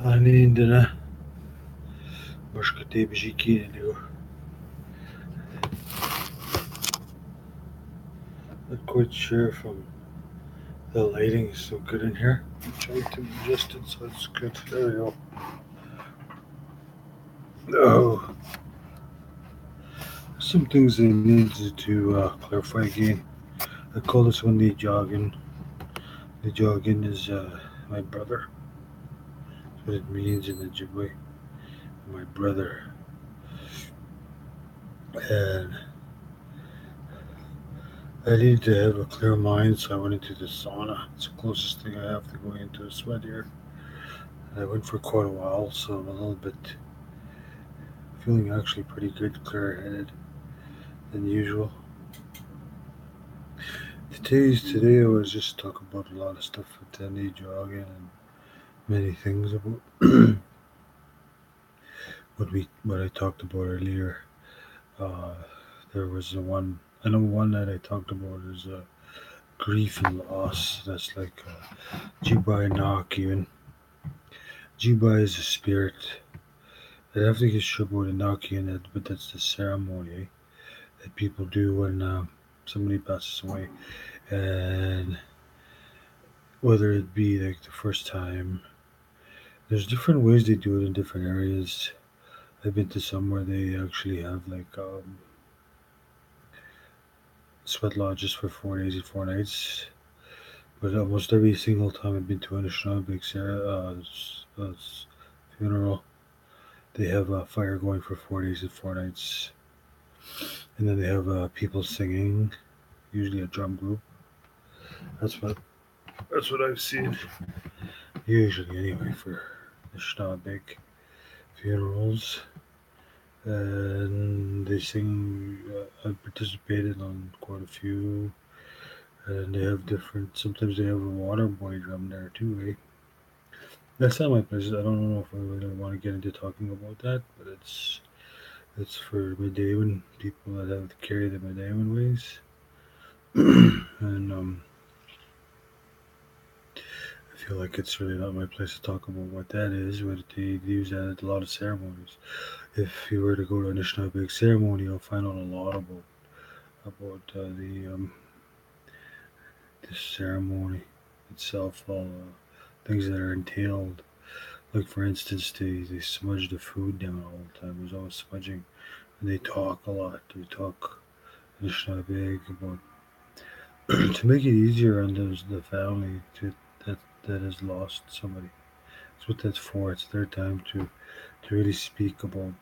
عندنا مشكلة بيجيكي اللي not quite sure if the lighting is so good in here. I'm trying to adjust it so it's good. There we go. Oh, some things I needed to clarify again. I call this one niigaagiin. Niigaagiin is my brother. That's what it means in Ojibwe. My brother. And I needed to have a clear mind, so I went into the sauna. It's the closest thing I have to going into a sweat here. I went for quite a while, so I'm a little bit feeling actually pretty good, clear-headed than usual. Today I was just talking about a lot of stuff with Danny jogging and many things about what I talked about earlier. Uh, there was the one I know one that I talked about is grief and loss. That's like Jibai Nakian. Jibai is a spirit. I'd have to get sure about the Nakian, but that's the ceremony that people do when somebody passes away. And whether it be like the first time, there's different ways they do it in different areas. I've been to some where they actually have like sweat lodges for 4 days and 4 nights. But almost every single time I've been to an Anishinaabe funeral, they have a fire going for 4 days and 4 nights, and then they have people singing, usually a drum group. That's what I've seen usually anyway for Anishinaabe funerals. And they sing. I participated on quite a few, and they have different. Sometimes they have a water boy drum there too. Eh? That's not my place. I don't know if I really want to get into talking about that, but it's for Medewan people that have to carry the Medewan ways, and I feel like it's really not my place to talk about what that is. But they use that at a lot of ceremonies. If you were to go to an Anishinaabe ceremony, you'll find out a lot about the ceremony itself, all things that are entailed. Like for instance, they smudge the food down all the time. There's always smudging, and they talk a lot. They talk Anishinaabe about to make it easier on the family that has lost somebody. That's what that's for. It's their time to really speak about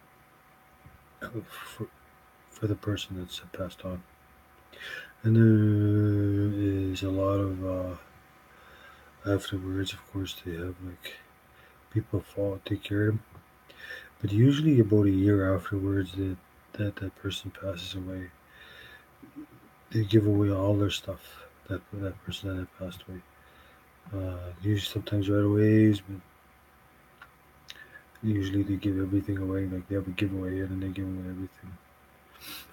for, for the person that's passed on. And there is a lot of afterwards. Of course, they have like people fall take care of them. But usually, about a year afterwards, that person passes away, they give away all their stuff. That person that had passed away. Usually, sometimes right away, but usually they give everything away. Like they have a giveaway, and then they give away everything.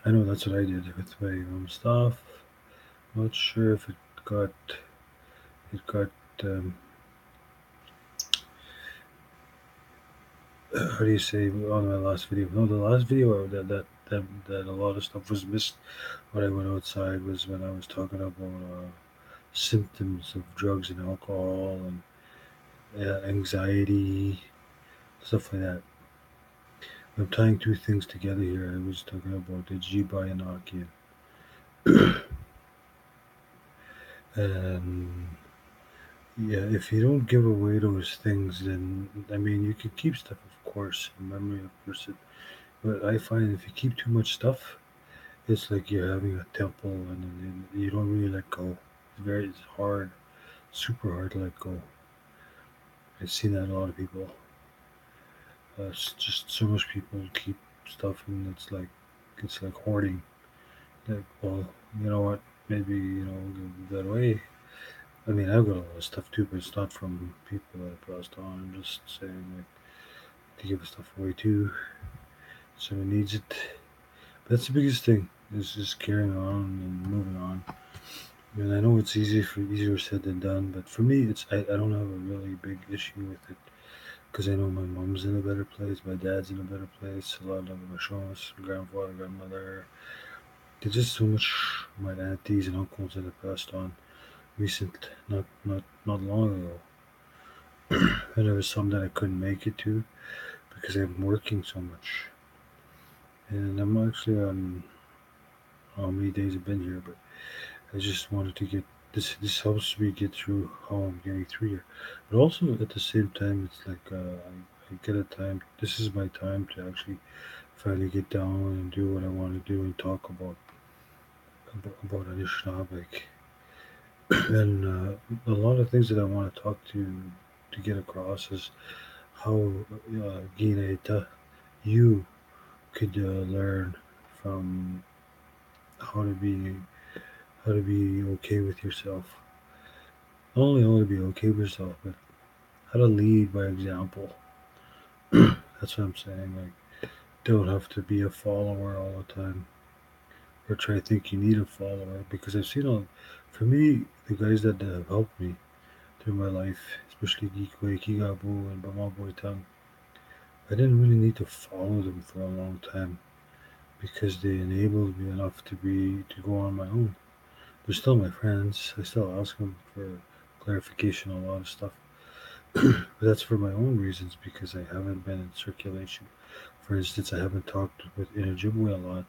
I know that's what I did with my own stuff. Not sure if it got how do you say on my last video? No, the last video that a lot of stuff was missed. When I went outside was when I was talking about symptoms of drugs and alcohol and anxiety, stuff like that. I'm tying two things together here. I was talking about the Jibai and Akian. And yeah, if you don't give away those things, then I mean, you can keep stuff, of course, in memory of a person. But I find if you keep too much stuff, it's like you're having a temple and you don't really let go. It's hard, super hard to let go. I've seen that in a lot of people. It's just so much people keep stuff and it's like hoarding. Like, well, you know what? Maybe give that away. I mean, I've got a lot of stuff too, but it's not from people that I passed on. I'm just saying like to give stuff away too. Someone needs it. But that's the biggest thing. Is just carrying on and moving on. And I know it's easier said than done, but for me, I don't have a really big issue with it. because I know my mom's in a better place, my dad's in a better place, a lot of my shows, grandfather, grandmother. There's just so much my aunties and uncles that have passed on recent, not long ago. And there was some that I couldn't make it to because I'm working so much. And I'm actually on how many days I've been here, but I just wanted to get this. This helps me get through how I'm getting through here. But also at the same time, it's like I get a time. This is my time to actually finally get down and do what I want to do and talk about Anishinaabe. And a lot of things that I want to talk to get across is how Gina, you could learn from how to be how to be okay with yourself. Not only how to be okay with yourself, but how to lead by example. That's what I'm saying. Like, don't have to be a follower all the time, or try to think you need a follower. Because I've seen all, for me, the guys that have helped me through my life, especially Geekway, Kigabu, and Bamaboy Tang, I didn't really need to follow them for a long time because they enabled me enough to go on my own. They're still my friends. I still ask them for clarification on a lot of stuff. But that's for my own reasons because I haven't been in circulation. For instance, I haven't talked with in Ojibwe a lot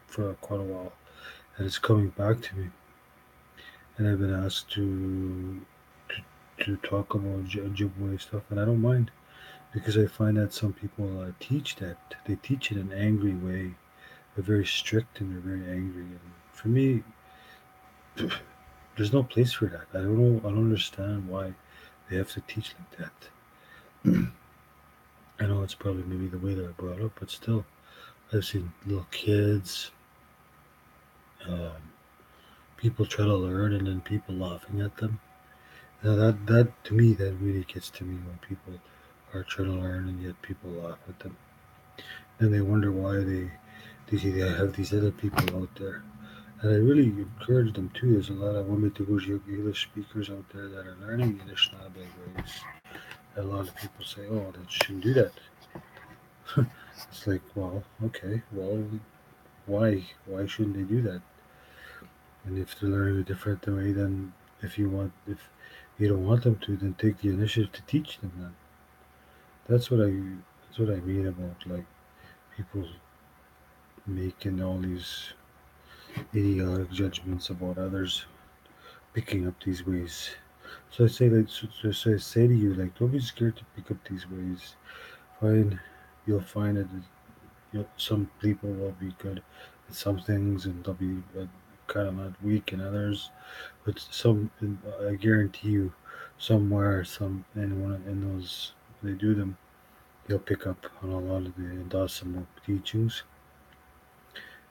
for quite a while, and it's coming back to me. And I've been asked to talk about Ojibwe stuff, and I don't mind because I find that some people teach that they teach it in an angry way. They're very strict and they're very angry. And for me, there's no place for that. I don't know. I don't understand why they have to teach like that. I know it's probably maybe the way that I brought up, but still, I've seen little kids, um, people try to learn, and then people laughing at them. Now that to me that really gets to me when people are trying to learn and yet people laugh at them. Then they wonder why they have these other people out there. And I really encourage them too. There's a lot of women to English speakers out there that are learning Anishinaabe ways. And a lot of people say, "Oh, they shouldn't do that." It's like, well, okay, well, why? Why shouldn't they do that? And if they're learning a different way, then if you don't want them to, then take the initiative to teach them. Then that's what I mean about like people making all these idiotic judgments about others picking up these ways. So I say like so I say to you like don't be scared to pick up these ways. Find you'll find that some people will be good at some things and they'll be kind of not weak in others. But some I guarantee you somewhere some anyone in those they do them you'll pick up on a lot of the Dawson teachings.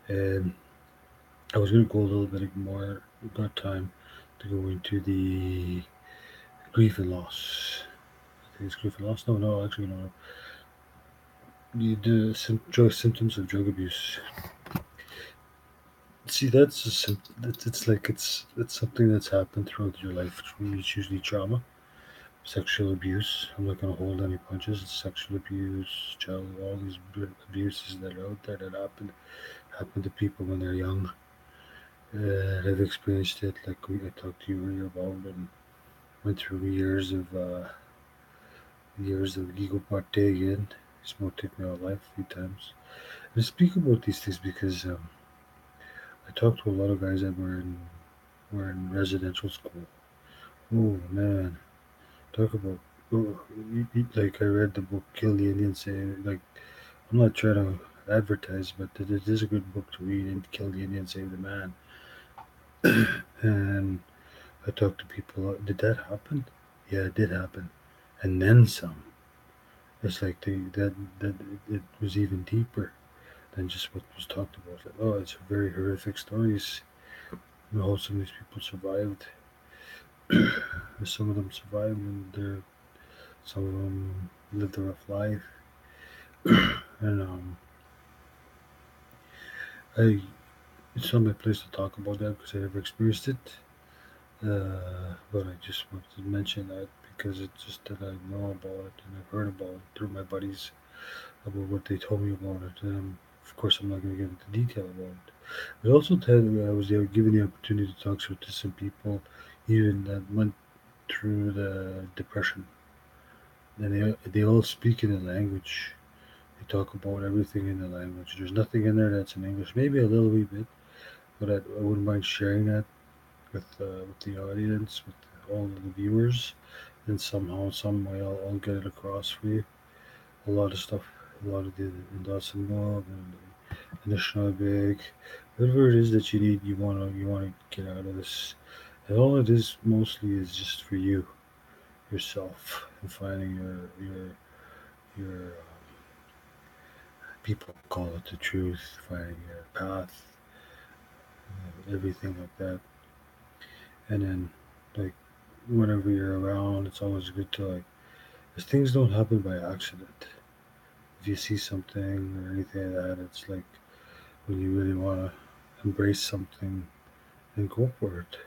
And I was going to go a little bit more. Got time to go into the grief and loss. I think it's grief and loss. No, no, actually, no. The symptoms of drug abuse. See, that's it's like it's something that's happened throughout your life. It's usually trauma, sexual abuse. I'm not going to hold any punches. It's sexual abuse, child, all these abuses that are out there that happen to people when they're young. I've experienced it, like I talked to you earlier about, and went through years of ego again. Smoked me all life a few times. And I speak about these things because I talked to a lot of guys that were in residential school. Oh man, talk about like I read the book Kill the Indian. Say like I'm not trying to advertise, but it is a good book to read. And Kill the Indian, Save the Man. And I talked to people. Did that happen? Yeah, it did happen, and then some. It's like that it was even deeper than just what was talked about. Like, oh, it's very horrific stories. You know how some of these people survived. Some of them survived, and some of them lived a rough life. And I it's not my place to talk about that because I never experienced it. But I just wanted to mention that because it's just that I know about it and I've heard about it through my buddies about what they told me about it. And of course, I'm not going to get into detail about it. But also, Ted, I was given the opportunity to talk to some people even that went through the depression, and they all speak in the language. They talk about everything in the language. There's nothing in there that's in English. Maybe a little wee bit, but I wouldn't mind sharing that with the audience, with all of the viewers, and somehow, some way, I'll get it across for you. A lot of stuff, a lot of the Indasimov and Anishinaabe, whatever it is that you need, you wanna get out of this. And all it is mostly is just for you, yourself, and finding your people call it the truth, finding your path, everything like that. And then, like, whenever you're around, it's always good to, like, because things don't happen by accident. If you see something or anything like that, it's like when you really want to embrace something and go for it.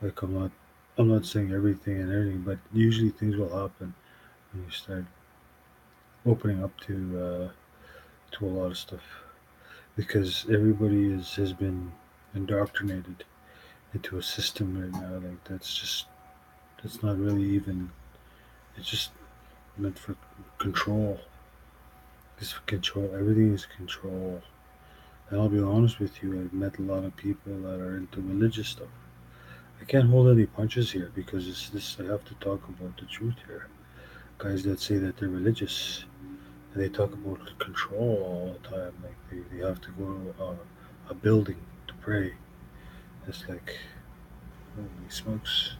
Like, I'm not saying everything and everything, but usually things will happen when you start opening up to a lot of stuff, because everybody has been indoctrinated into a system right now. Like, that's not really even. It's just meant for control. It's for control. Everything is control. And I'll be honest with you, I've met a lot of people that are into religious stuff. I can't hold any punches here because it's this. I have to talk about the truth here. Guys that say that they're religious and they talk about control all the time. Like, they have to go to a building to pray. It's like, holy smokes.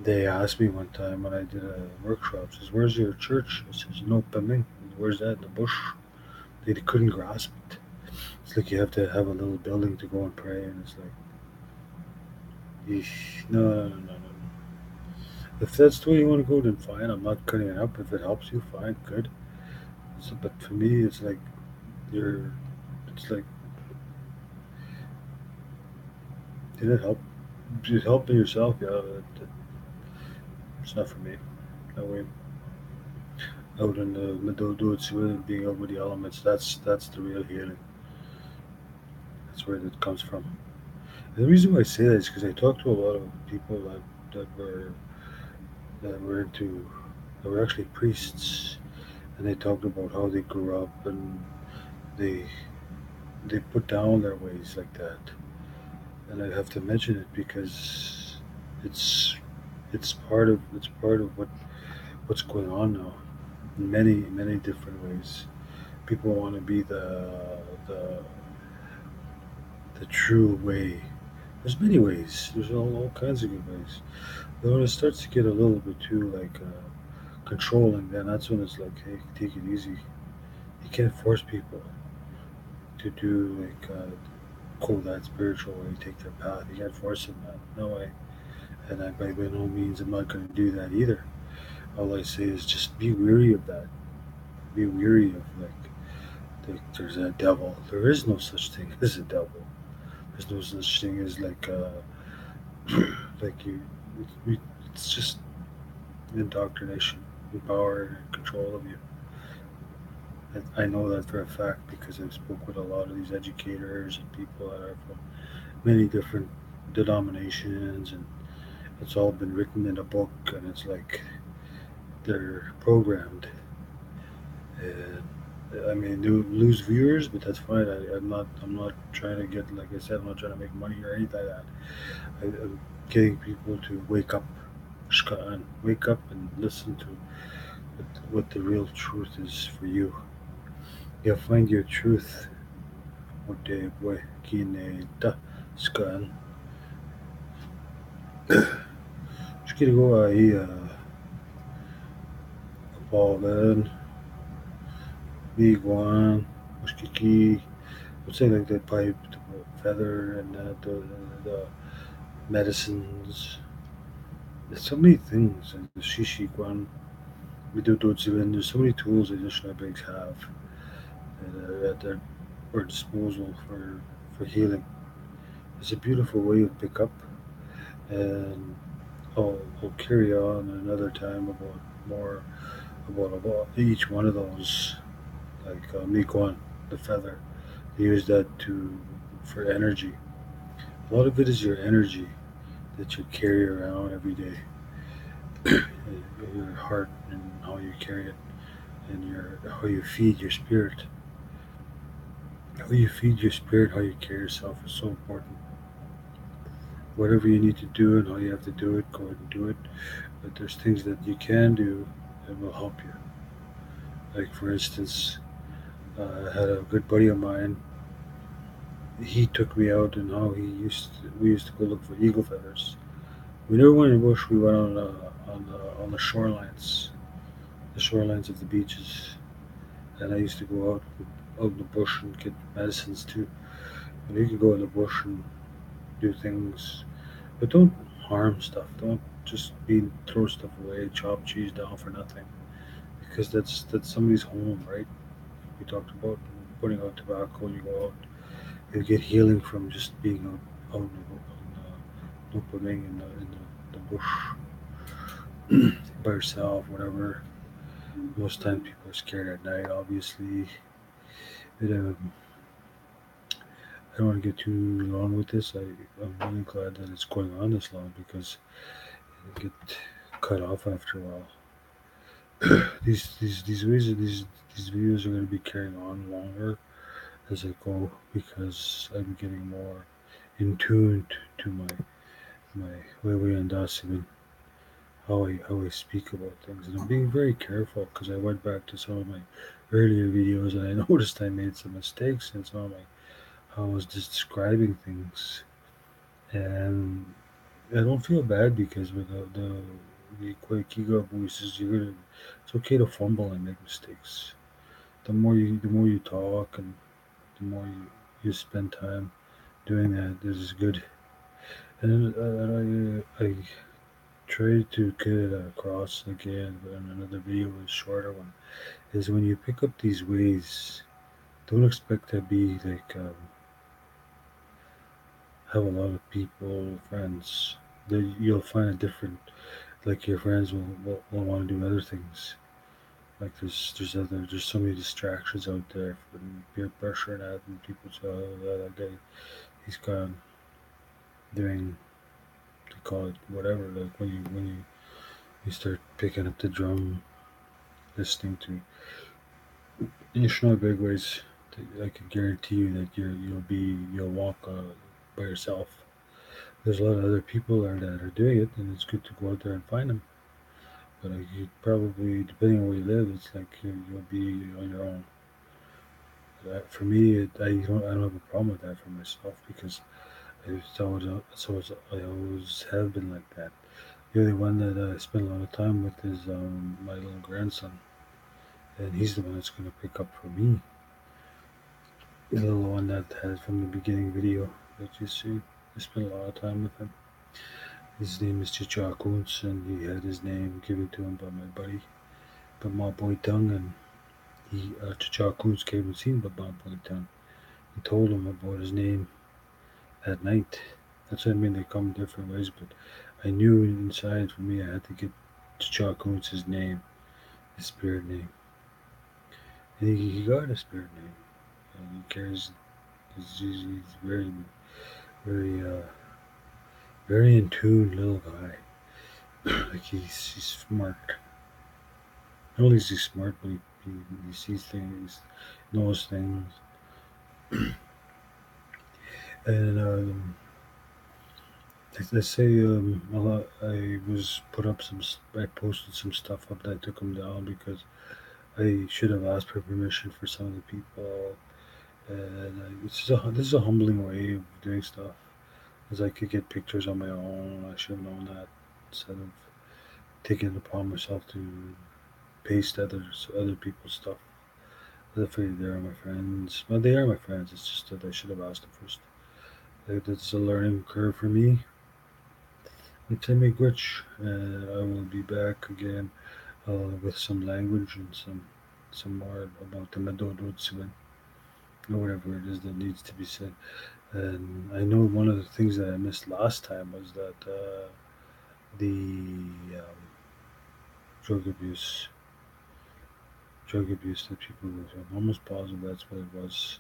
They asked me one time when I did a workshop, says, "Where's your church?" I says, "No, Peming." "Where's that?" "In the bush." They couldn't grasp it. It's like you have to have a little building to go and pray, and it's like, yeesh, no, no, no, no, no. If that's the way you want to go, then fine. I'm not cutting it up. If it helps you, fine, good. So, but for me, it's like you're. It's like, did it help? Just helping yourself, yeah. It's not for me. That way, out in the middle, do it's really being out with the elements. That's the real healing. That's where it comes from. And the reason why I say that is because I talked to a lot of people that were into that were actually priests, and they talked about how they grew up and they they put down their ways like that. And I have to mention it because it's it's part of what's going on now in many different ways. People want to be the the true way. There's many ways. There's all kinds of good ways. But when it starts to get a little bit too, like, controlling, then that's when it's like, hey, take it easy. You can't force people to do, like, go that spiritual way, take their path. You can't force them that. No way. And by no means am I going to do that either. All I say is just be weary of that. Be weary of, like, there's a devil. There is no such thing as a devil. There's no such thing as, like, like you. It's just indoctrination, and power and control of you. I know that for a fact because I've spoke with a lot of these educators and people that are from many different denominations, and it's all been written in a book, and it's like they're programmed. And I mean, you lose viewers, but that's fine. I'm not trying to get, like I said, I'm not trying to make money or anything like that. I'm getting people to wake up, shkaan, wake up and listen to what the real truth is for you. You'll find your truth. Ote boy, kine ta, shkaan. Just gonna go aí, Paulin, Biguan, Mushkiki, would say like the pipe, the feather, and the medicines. There's so many things, and the shishi guan, we do and there's so many tools that Anishinaabe have that are at their disposal for healing. It's a beautiful way to pick up, and I'll carry on another time about more about each one of those, like niigaagiin, the feather. They use that to for energy. A lot of it is your energy that you carry around every day, your heart and how you carry it, and your how you feed your spirit. How you feed your spirit, how you carry yourself is so important. Whatever you need to do and how you have to do it, go ahead and do it. But there's things that you can do that will help you. Like for instance, I had a good buddy of mine. He took me out and how we used to go look for eagle feathers. We never went in the bush. We went on the shorelines of the beaches. And I used to go out in the bush and get medicines too. And you can go in the bush and do things, but don't harm stuff. Don't just be throw stuff away, chop cheese down for nothing, because that's somebody's home, right? We talked about putting out tobacco when you go out. You get healing from just being out no putting the bush by yourself, whatever. Most times people are scared at night, obviously. But, I don't want to get too long with this. I'm really glad that it's going on this long because it'll get cut off after a while. These videos are going to be carrying on longer as I go because I'm getting more in tune to my way and and how I speak about things, and I'm being very careful because I went back to some of my earlier videos and I noticed I made some mistakes in some of my how I was just describing things, and I don't feel bad because with the Kwaikiga voices, it's okay to fumble and make mistakes. The more you talk and the more you spend time doing that, this is good. And I try to get it across again in another video, a shorter one. Is when you pick up these ways, don't expect to be like have a lot of people, friends. You'll find a different like your friends will want to do other things. Like there's so many distractions out there from peer pressure and that, and people say, oh, that guy he's gone doing they call it whatever. Like you start picking up the drum, listening to big ways. I can guarantee you that you'll walk by yourself. There's a lot of other people there that are doing it, and it's good to go out there and find them. But you probably, depending on where you live, it's like you'll be on your own. For me, I don't have a problem with that for myself because I always have been like that. The only one that I spend a lot of time with is my little grandson, and he's the one that's going to pick up for me. The little one that has from the beginning video that you see. I spent a lot of time with him. His name is Chichakuns, and he had his name given to him by my buddy, by my boy Tung, and Chichakuns came and seen by my boy Tung and told him about his name at night. That's what I mean. They come different ways, but I knew inside for me I had to get Chichakuns his name, his spirit name, and he got a spirit name. And he carries. He's very very in tune little guy. Like he's smart. Not only is he smart, but he sees things, knows things, and let's say a lot. I was put up some. I posted some stuff up that I took them down because I should have asked for permission for some of the people, and this is a humbling way of doing stuff. Because I could get pictures on my own. I should have known that instead of taking it upon myself to paste other people's stuff. I figured they are my friends. Well, they are my friends. It's just that I should have asked them first. That's a learning curve for me. It's a make rich. I will be back again with some language and some more about the Madodotsuan or whatever it is that needs to be said. And I know one of the things that I missed last time was that the drug abuse, drug abuse that people go through. I'm almost positive that's what it was.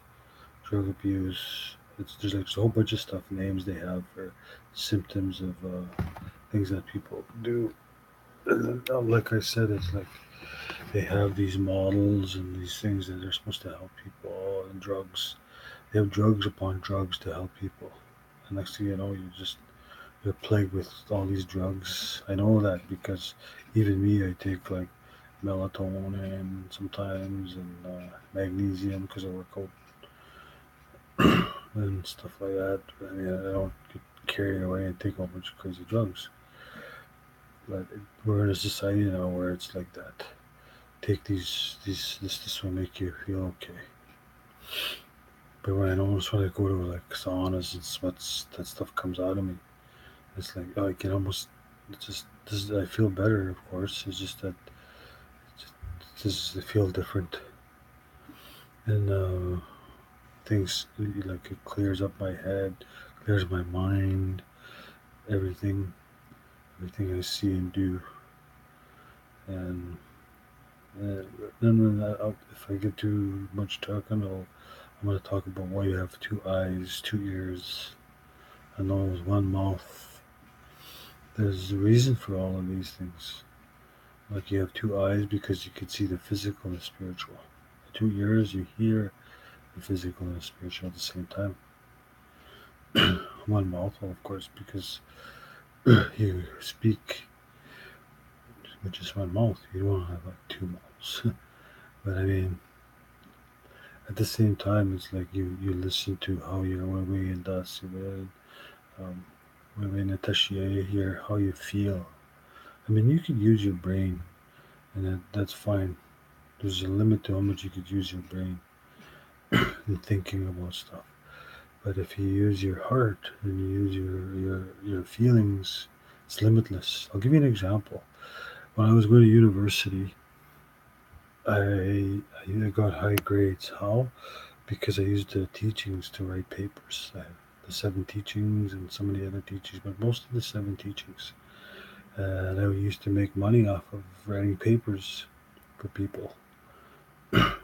Drug abuse. There's like a whole bunch of stuff, names they have for symptoms of things that people do. And, like I said, it's like they have these models and these things that are supposed to help people, and drugs. They have drugs upon drugs to help people. And next thing you know, you're plagued with all these drugs. I know that because even me, I take like melatonin sometimes and magnesium because I work out and stuff like that. I mean, I don't get carried away and take a whole bunch of crazy drugs. But we're in a society now where it's like that. Take this will make you feel okay. But when I notice when I go to like saunas and sweats, that stuff comes out of me. It's like I can almost it's just this. I feel better, of course. It's just that just I feel different, and things like it clears up my head, clears my mind, everything, everything I see and do, and then if I get too much talking, I'm going to talk about why you have two eyes, two ears, a nose, one mouth. There's a reason for all of these things. Like you have two eyes because you can see the physical and the spiritual. Two ears, you hear the physical and the spiritual at the same time. One mouth, well, of course, because you speak with just one mouth. You don't have like two mouths. But I mean, at the same time, it's like you listen to how you're way and das um, way you hear how you feel. I mean, you could use your brain, and that's fine. There's a limit to how much you could use your brain in thinking about stuff. But if you use your heart and you use your feelings, it's limitless. I'll give you an example. When I was going to university, I got high grades. How? Because I used the teachings to write papers. I have the seven teachings and so many other teachings, but most of the seven teachings. And I used to make money off of writing papers for people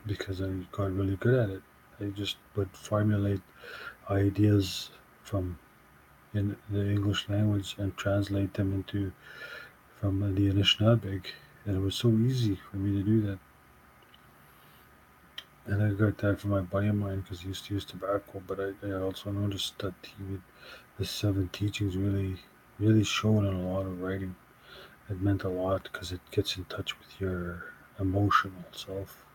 because I got really good at it. I just would formulate ideas from in the English language and translate them into from the Anishinaabe, and it was so easy for me to do that. And I got that from my buddy of mine because he used to use tobacco. But I also noticed that the seven teachings really showed in a lot of writing. It meant a lot because it gets in touch with your emotional self.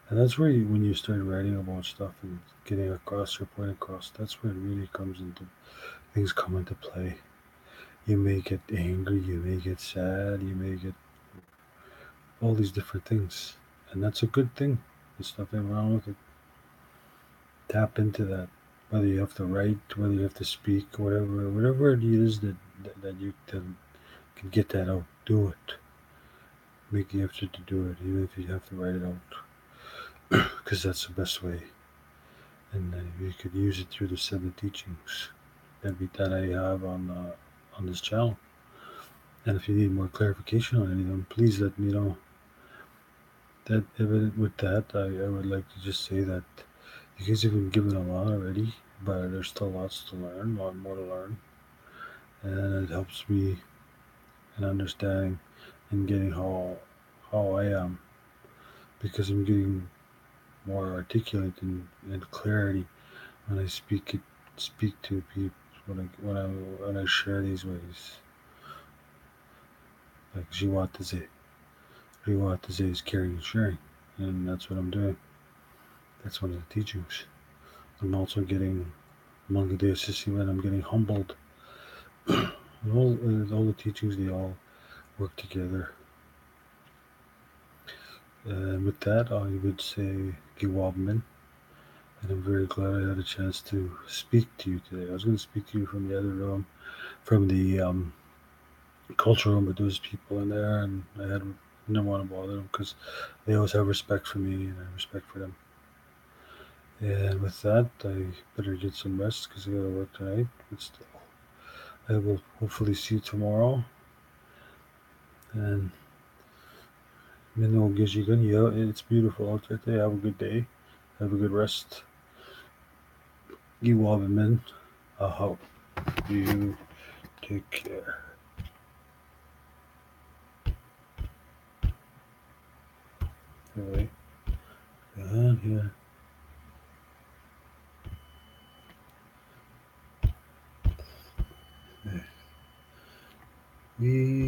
And that's where when you start writing about stuff and getting across your point across, that's where it really comes into things come into play. You may get angry, you may get sad, you may get all these different things. And that's a good thing. There's nothing wrong with it. Tap into that. Whether you have to write, whether you have to speak, whatever it is that you can get that out, do it. Make the effort to do it, even if you have to write it out, because that's the best way. And you could use it through the seven teachings that I have on this channel. And if you need more clarification on any of them, please let me know. With that, I would like to just say that you guys have been given a lot already, but there's still lots to learn, a lot more to learn, and it helps me in understanding and getting how I am because I'm getting more articulate and clarity when I speak to people when I share these ways. Like Jiwataze is caring and sharing, and that's what I'm doing. That's one of the teachings. I'm also getting Mangade Sissy when I'm getting humbled. All the teachings, they all work together. And with that, I would say Giwabmin, and I'm very glad I had a chance to speak to you today. I was going to speak to you from the other room, from the culture room, but there was people in there, and I didn't want to bother them because they always have respect for me, and I have respect for them. And with that, I better get some rest because I got to work tonight. But still, I will hopefully see you tomorrow. And niigaagiin, yeah, it's beautiful out there. Have a good day. Have a good rest. You have a min. How you take care. Anyway, and here we